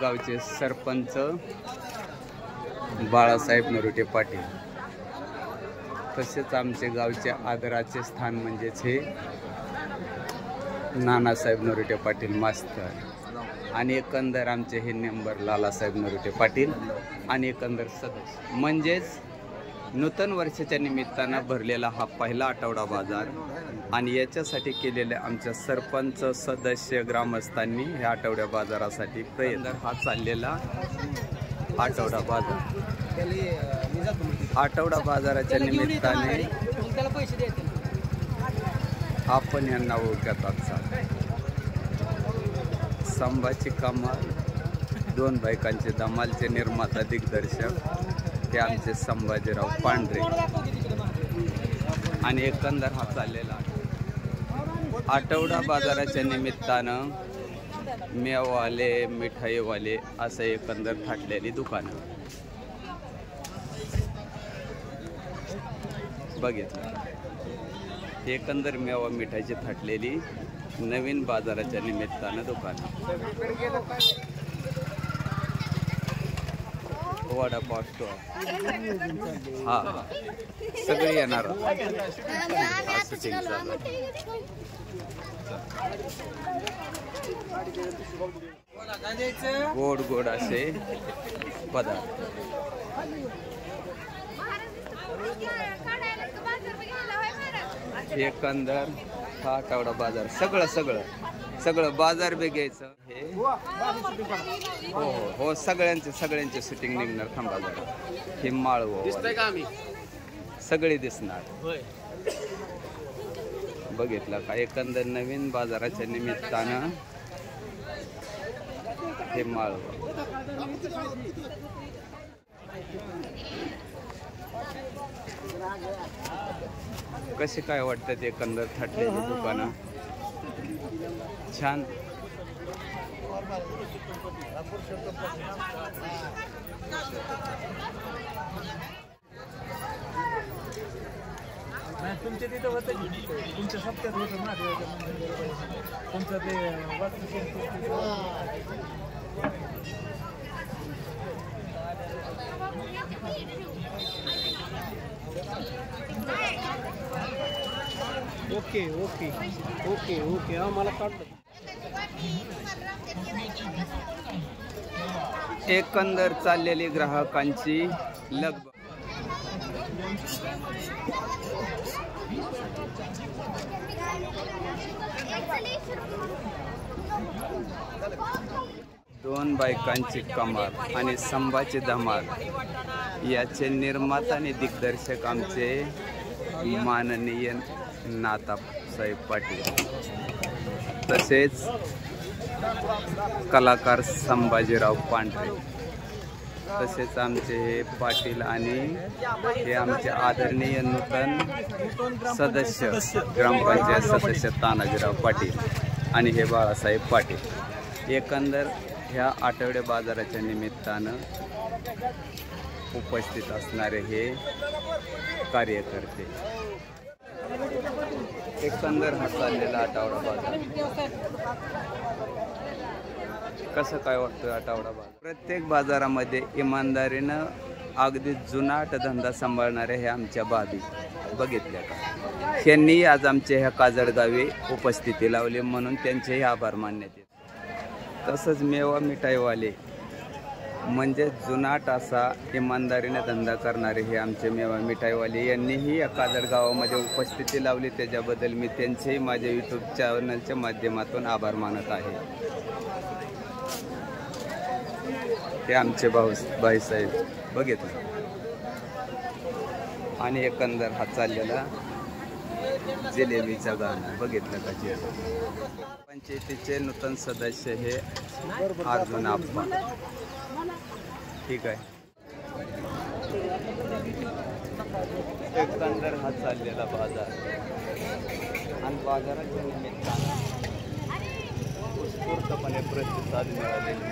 गावचे सरपंच बाळासाहेब नरोटे पाटील, तसेच आमचे गावचे आदराचे स्थान म्हणजेच हे नानासाहेब नरोटे पाटील मास्तर आणि एकंदर आमचे हे मेंबर लालासाहेब नरोटे पाटील आणि एकंदर सदस्य, म्हणजेच नूतन वर्षाच्या निमित्तानं भरलेला हा पहिला आठवडा बाजार आणि याच्यासाठी केलेले आमच्या सरपंच सदस्य ग्रामस्थांनी ह्या आठवड्या बाजारासाठी प्रयत्न हा चाललेला आठवडा बाजार. आठवडा बाजाराच्या निमित्ताने आपण यांना ओळखत आहात. संभाची कमाल, दोन बायकांचे धमालचे निर्माता दिग्दर्शक हे आमचे संभाजीराव पांढरे आणि एकंदर हा चाललेला आठवडा बाजाराच्या निमित्तानं मेवाले मिठाईवाले असं एकंदर थाटलेली दुकानं बघितलं. एकंदर मेवा मिठाईची थाटलेली नवीन बाजाराच्या निमित्तानं दुकानं. वडापाव स्टॉल हा सगळे येणार. गोड गोड असे पदार्थ. एकंदर हा आठवडा बाजार सगळं सगळं सगळं बाजार बी घ्यायचं हे. हो हो हो सगळ्यांचे शूटिंग निघणार. थांबा जरा हे माळव सगळे दिसणार. बघितलं का एकंदर नवीन बाजाराच्या निमित्तानं हे माळव. कसे काय वाटतात एकंदर थाटलेली दुकानं छान. तुमच्या तिथं होतं तुमच्या सप्त्यात होतं ना तुमचं ते ओके ओके ओके ओके हा मला काढलं. एकंदर चाललेली ग्राहकांची लगबग. दोन बायकांची कमाल आणि संभाची धमाल याचे निर्माता आणि दिग्दर्शक आमचे माननीय नातासाहेब पाटील, तसेच कलाकार संभाजीराव पांढरे, तसेच आमचे हे पाटील आणि हे आमचे आदरणीय नूतन सदस्य ग्रामपंचायत सदस्य तानाजीराव पाटील आणि हे बाळासाहेब पाटील. एकंदर ह्या आठवडे बाजाराच्या निमित्तानं उपस्थित असणारे हे कार्यकर्ते. एकंदर हा चाललेला आठवडा बाजार कसं काय वाटतं. आठवडा बाजार प्रत्येक बाजारामध्ये इमानदारीनं अगदी जुनाट धंदा सांभाळणारे हे आमच्या बाबी बघितल्या का. यांनी आज आमच्या ह्या काजळगावी उपस्थिती लावली म्हणून त्यांचेही आभार मानण्यात येते. तसंच मेवा मिठाईवाले म्हणजे जुनाट असा इमानदारीने धंदा करणारे हे आमचे मेवा मिठाईवाले यांनीही या काजळगावामध्ये उपस्थिती लावली. त्याच्याबद्दल मी त्यांचेही माझ्या यूट्यूब चॅनलच्या माध्यमातून आभार मानत आहे. हे आमचे भाईसाहेब बघितलं. आणि एकंदर हा चाललेला जिलेबीचा गाणं बघितलं का. जे पंचायतीचे नूतन सदस्य हे अर्जुन आप्पा. ठीक आहे. एकंदर हा चाललेला बाजार आणि बाजाराच्या निमित्तानं उत्स्फूर्तपणे प्रतिसाद मिळालेली.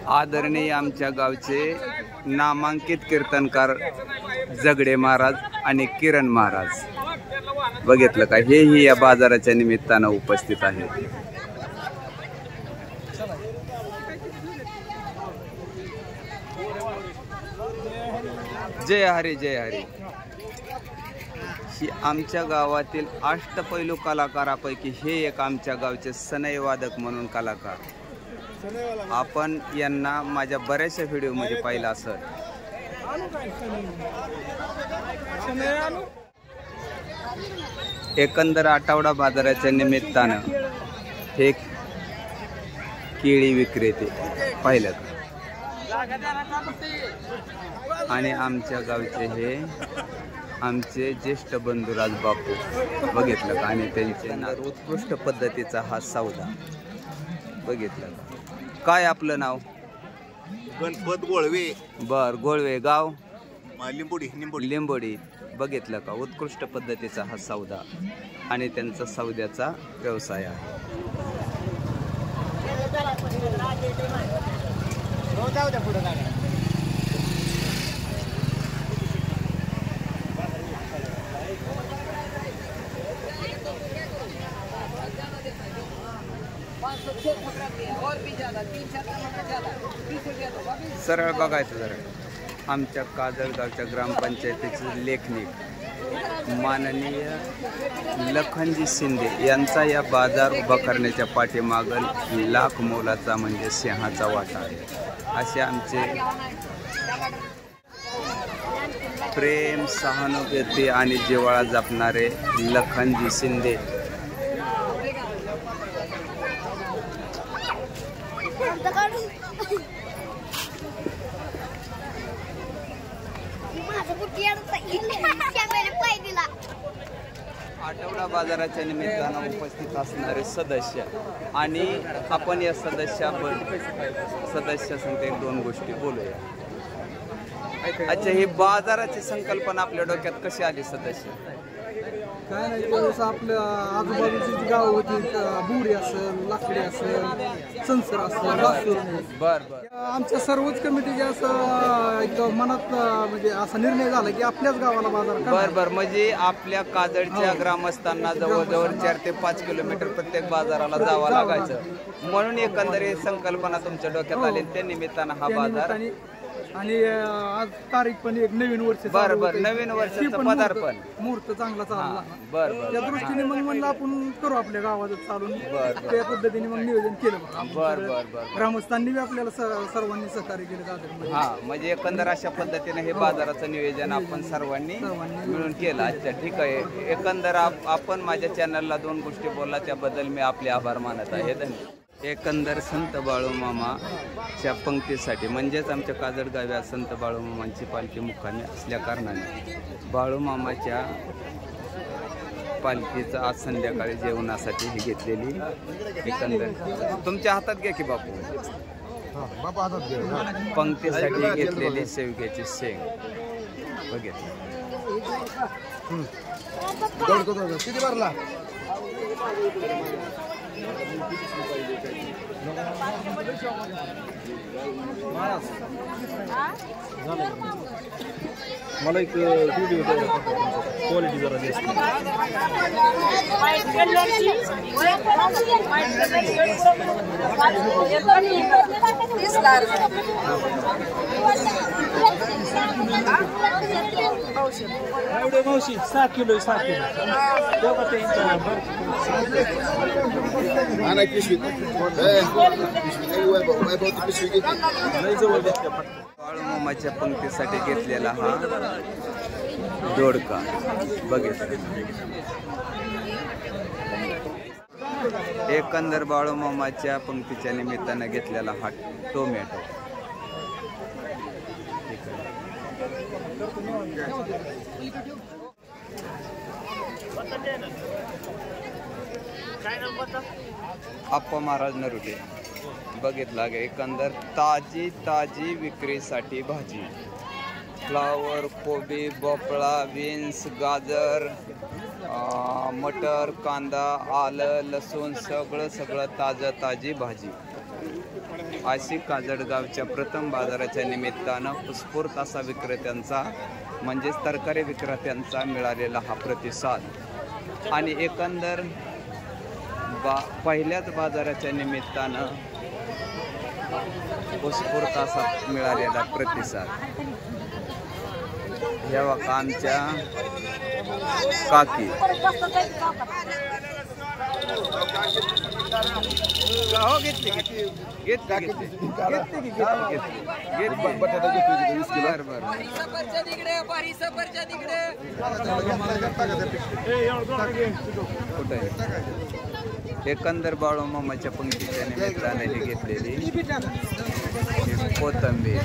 आदरणीय आमच्या गावचे नामांकित कीर्तनकार जगडे महाराज आणि किरण महाराज बघितलं का, हेही या बाजाराच्या निमित्तानं उपस्थित आहेत. जय हरी जय हरी. ही आमच्या गावातील अष्टपैलू कलाकारापैकी हे एक आमच्या गावचे सनई वादक म्हणून कलाकार. आपण यांना माझ्या बऱ्याचशा व्हिडिओमध्ये पाहिलं असं. एकंदर आठवडा बाजाराच्या निमित्तानं हे केळी विक्रेते पाहिलं का, आणि आमच्या गावचे हे आमचे ज्येष्ठ बंधुराज बापू बघितलं का, आणि त्यांचे नाव उत्कृष्ट पद्धतीचा हा सौदा बघितलं का. काय आपलं नाव? गणपत गोळवे. बर, गोळवे. गाव? लिंबोडी. लिंबोडी. बघितलं का, उत्कृष्ट पद्धतीचा हा सौदा आणि त्यांचा सौद्याचा व्यवसाय आहे. सरळ बघायचं जरा, आमच्या काजळगावच्या ग्रामपंचायतीचे लेखनिक माननीय लखनजी शिंदे यांचा या बाजार उभा करण्याच्या पाठीमागल लाख मोलाचा म्हणजे सिंहाचा वाटा आहे. असे आमचे प्रेम, सहानुभूती आणि जिव्हाळा जपणारे लखनजी शिंदे आठवडा बाजाराच्या निमित्तानं उपस्थित असणारे सदस्य, आणि आपण या सदस्यासंग एक दोन गोष्टी बोलूया. अच्छा, ही बाजाराची संकल्पना आपल्या डोक्यात कशी आली सदस्य? काय नाही, त्यावेळेस आपल्या आजूबाजूची जी गावं होती, बुरी असेल, लाकडी असेल, संसर असेल, लासूर, बर बर, आमच्या सर्वच कमिटीचे असं एक मनात म्हणजे असा निर्णय झाला की आपल्याच गावाला बाजार बर बर. म्हणजे आपल्या काजळच्या ग्रामस्थांना जवळजवळ 4 ते 5 किलोमीटर प्रत्येक बाजाराला जावं लागायचं, म्हणून एकंदरीत संकल्पना तुमच्या डोक्यात आली. त्या निमित्तानं हा बाजार, आणि आज तारीख पण एक नवीन वर्ष. बर बर, नवीन वर्षाचं पदार्पण, मुहूर्त चांगला चालला. बर बर, त्या दृष्टीने मग म्हणलं आपण करू आपल्या गावात चालून, त्या पद्धतीने मग नियोजन केलं. बर बर बर. ग्रामस्थांनी बी आपल्याला सर्वांनी सहकार्य केलं. हा, म्हणजे एकंदर अशा पद्धतीने हे बाजाराचं नियोजन आपण सर्वांनी मिळून केलं. अच्छा, ठीक आहे. एकंदर आपण माझ्या चॅनलला 2 गोष्टी बोलला, त्याबद्दल मी आपले आभार मानत आहे. धन्यवाद. एकंदर संत बाळूमामाच्या पंक्तीसाठी, म्हणजेच आमच्या काजळगावी संत बाळूमामांची पालखी मुक्कामी असल्या कारणाने बाळूमामाच्या पालखीचं आज संध्याकाळी जेवणासाठी ही घेतलेली एकंदर तुमच्या हातात घ्या की बापू, पंक्तीसाठी घेतलेली शेवग्याची शेंग बघितलं. किती भरला? मला एक व्हिडिओ क्वालिटी जरा जास्त. मावशी 6 किलो 6 किलो बाळूमामाच्या पंक्तीसाठी घेतलेला हा दोडका बघितला. एकंदर बाळूमामाच्या पंक्तीच्या निमित्तानं घेतलेला हा टोमॅटो. आप्पा महाराज नरुटे बघितला गे. एकंदर ताजी ताजी विक्रीसाठी भाजी, फ्लावर, कोबी, भोपळा, बीन्स, गाजर मटर, कांदा, आलं, लसूण सगळं ताजी भाजी. अशी काजळगावच्या प्रथम बाजाराच्या निमित्तानं उत्स्फूर्त असा विक्रेत्यांचा म्हणजेच तरकारी विक्रेत्यांचा मिळालेला हा प्रतिसाद आणि एकंदर पहिल्याच बाजाराच्या निमित्तानं उत्स्फूर्त असा मिळालेला प्रतिसाद. ह्या बघा आमच्या काकी हो घेतली एकंदर बाळू मामाच्या पंक्तीच्या निमित्ताने ही घेतलेली कोथंबीर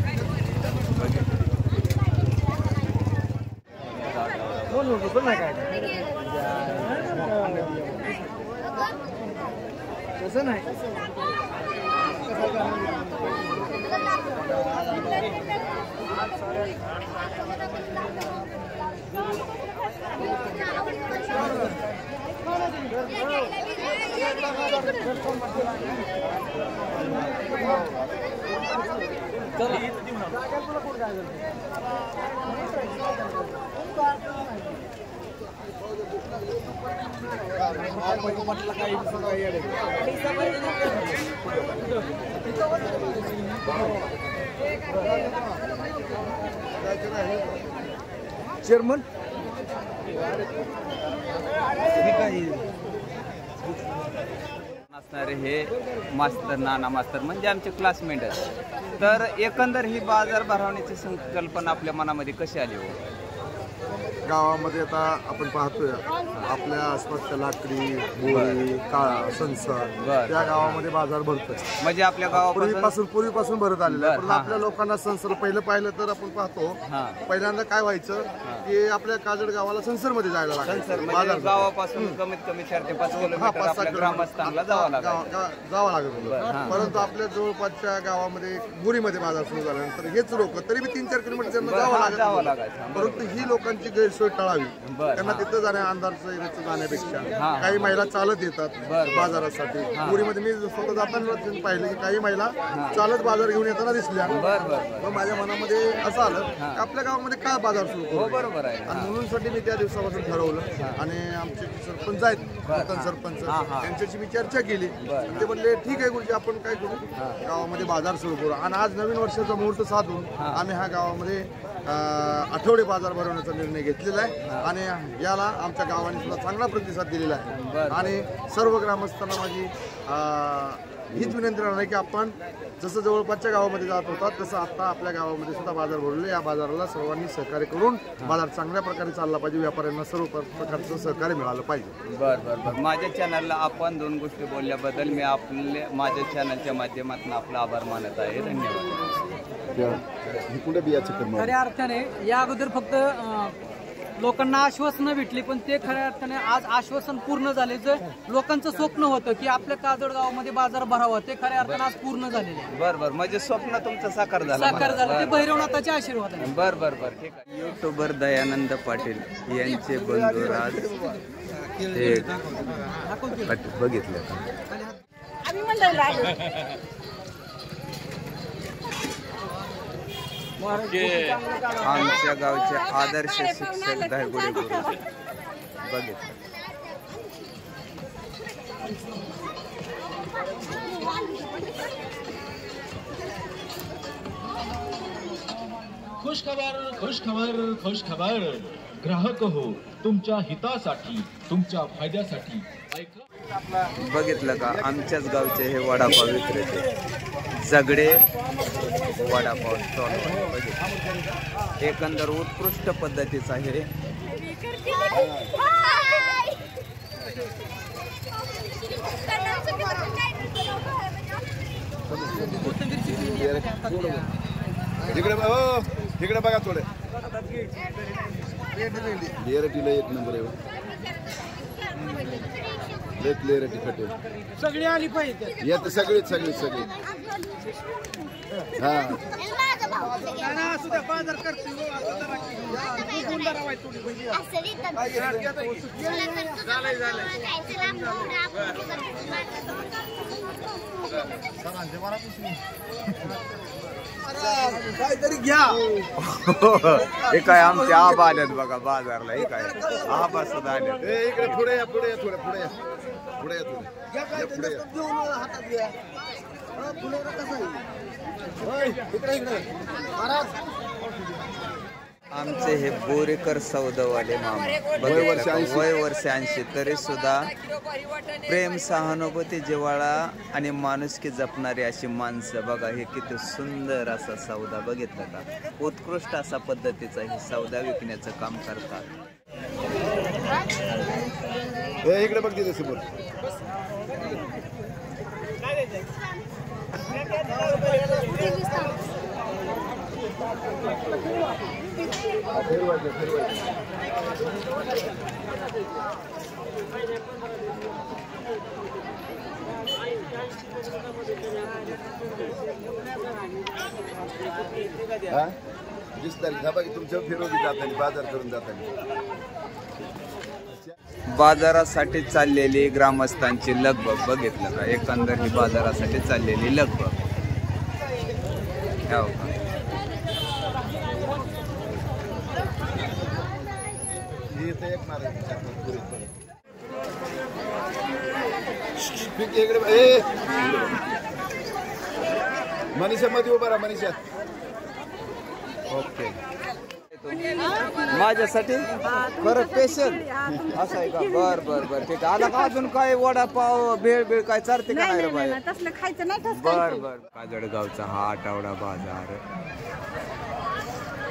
तसं नाही चेअरमन असणारे हे मास्तर नाना मास्तर म्हणजे आमचे क्लासमेट आहेत. तर एकंदर ही बाजार भरवण्याची संकल्पना आपल्या मनामध्ये कशी आली हो? गावामध्ये आता आपण पाहतोय आपल्या आसपासच्या लाकडी बोरी काळा संसार त्या गावामध्ये बाजार भरतोय. म्हणजे आपल्या पूर्वीपासून भरत आलेला आहे. पण आपल्या लोकांना संसार पहिलं पाहिलं तर आपण पाहतो पहिल्यांदा काय व्हायचं की आपल्या काजळ गावाला संसार मध्ये जायला लागायचं. गावापासून कमीत कमी 4 ते 5 किलोमीटर ग्रामस्थांना जावं लागत होतं. परंतु आपल्या जवळपासच्या गावामध्ये बोरीमध्ये बाजार सुरू झाल्यानंतर हेच लोक तरी 3-4 किलोमीटर त्यांना जावं लागायचं. परंतु ही लोकांची गैरसोय टाळावी त्यांना तिथं अंधारचं जाण्यापेक्षा काही महिला चालत येतात बाजारासाठी. बोरीमध्ये मी स्वतः जाताना पाहिलं की काही महिला चालत बाजार घेऊन येताना दिसल्या. मग माझ्या मनामध्ये असं आलं की आपल्या गावामध्ये काय बाजार सुरू करू. बरोबर आहे. आणि म्हणूनसाठी मी त्या दिवसापासून ठरवलं आणि आमचे सरपंच आहेत नूतन सरपंच त्यांच्याशी मी चर्चा केली. ते म्हणले ठीक आहे गुरुजी आपण काय करू गावामध्ये बाजार सुरू करू. आणि आज नवीन वर्षाचा मुहूर्त साधून आम्ही ह्या गावामध्ये आठवडे बाजार भरवण्याचा निर्णय घेतलेला आहे आणि याला आमच्या गावाने सुद्धा चांगला प्रतिसाद दिलेला आहे. आणि सर्व ग्रामस्थांना माझी हीच विनंती राहणार आहे की आपण जसं जवळपासच्या गावामध्ये जात होता तसं आता आपल्या गावामध्ये सुद्धा बाजार भरले. या बाजाराला सर्वांनी सहकार्य करून बाजार चांगल्या प्रकारे चालला पाहिजे. व्यापाऱ्यांना सर्व प्रकारचं सहकार्य मिळालं पाहिजे. बरं माझ्या चॅनलला आपण 2 गोष्टी बोलल्याबद्दल मी माझ्या चॅनलच्या माध्यमातून आपला आभार मानत आहे. धन्यवाद. खऱ्या अर्थाने या अगोदर फक्त लोकांना आश्वासनं भेटली पण ते खऱ्या अर्थाने आज आश्वासन पूर्ण झाले. जर लोकांचं स्वप्न होतं की आपल्या काजळ गावामध्ये बाजार भरावा ते खऱ्या अर्थाने आज पूर्ण झालेले आहे. बरं म्हणजे स्वप्न तुमचं साकार झालं ते भैरवनाथाचे आशीर्वाद आहे. बरं ठीक आहे. युट्यूबर दयानंद पाटील यांचे बंधू राज बघितले आमच्या गावचे आदर्श शिक्षक धायगुडे गुरु बघितलं. खुशखबर ग्राहक हो तुमच्या हितासाठी तुमच्या फायद्यासाठी बघितलं का आमच्याच गावचे हे वडापाव विक्रेते सगळे वडापाव स्टॉल एकंदर उत्कृष्ट पद्धतीचा आहे. तिकडे बघा थोडे एक नंबर आहे. क्लिअरिटी खटे सगळी आली पाहिजे येत सगळीच हा बाजार करते काहीतरी घ्या. हे काय आमचे आबा आल्यात बघा बाजारला. हे काय आबा सुद्धा आल्यात. इकडे पुढे या पुढे या थोडे पुढे या पुढे या थोडे घ्या काहीतरी घेऊन हातात घ्या. फुलेरा कसं आहे इकडे इकडे महाराज. आमचे हे बोरेकर सौदावाले मामा बघितलं का? वय वर्ष 80 तरी सुद्धा प्रेम सहानुभूती जिव्हाळा आणि माणुसकी जपणारी अशी माणसं बघा. हे किती सुंदर असा सौदा बघितलं का? उत्कृष्ट असा पद्धतीचा हे सौदा विकण्याचं काम करतात. इकडे बघ तिथे समोर तुमच्या फिरवली जातानी बाजार करून जातानी बाजारासाठी चाललेली ग्रामस्थांची लगबग बघितलं का? एकंदर ही बाजारासाठी चाललेली लगबग. हो का? मनीषा मध्ये उभा राहा मनीषा. ओके. माझ्यासाठी बरं स्पेशल असं आहे का? बर बर बर ठीक आहे. आला का अजून काय वडापाव भेळ भेळ काय चालते का नाही रे बाई? तसलं खायचं नाही बर बर. काजळगावचा हा आठवडा बाजार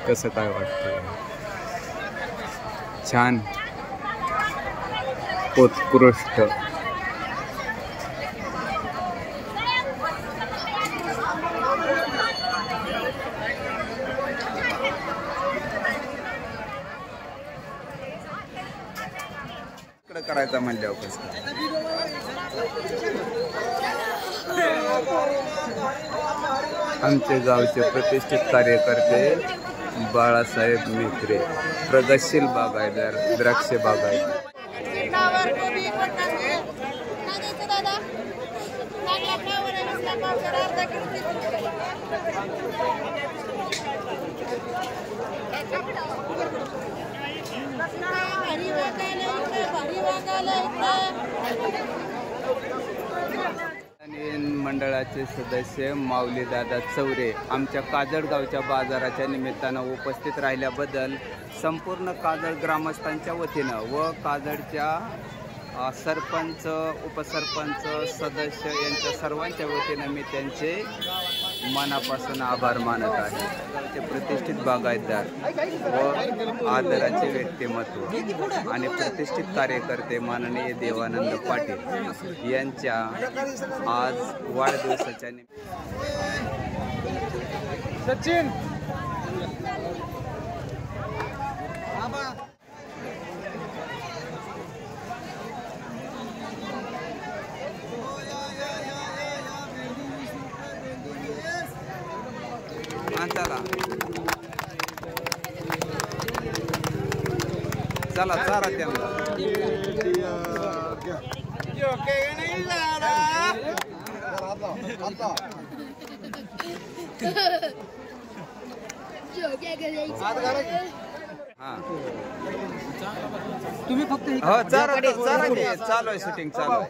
कसं काय वाटतं? छान उत्कृष्ट. करायचा म्हणल्यावर कसं? आमचे गावचे प्रतिष्ठित कार्यकर्ते बाळासाहेब मित्रे, प्रगतशील बागायतदार, द्राक्ष बागायतदार. मंडळाचे सदस्य माऊलीदादा चौरे आमच्या काजळगावच्या बाजाराच्या निमित्तानं उपस्थित राहिल्याबद्दल संपूर्ण काजळ ग्रामस्थांच्या वतीनं व काजळच्या सरपंच, उपसरपंच, सदस्य यांच्या सर्वांच्या वतीनं मी त्यांचे मनापासून आभार मानत आहे. ते प्रतिष्ठित बागायतदार व आदराचे व्यक्तिमत्व आणि प्रतिष्ठित कार्यकर्ते माननीय देवानंद पाटील यांच्या आज वाढदिवसाच्या सचिन चला चारा त्यांना. तुम्ही फक्त हो चारा चालू आहे शूटिंग चालू आहे.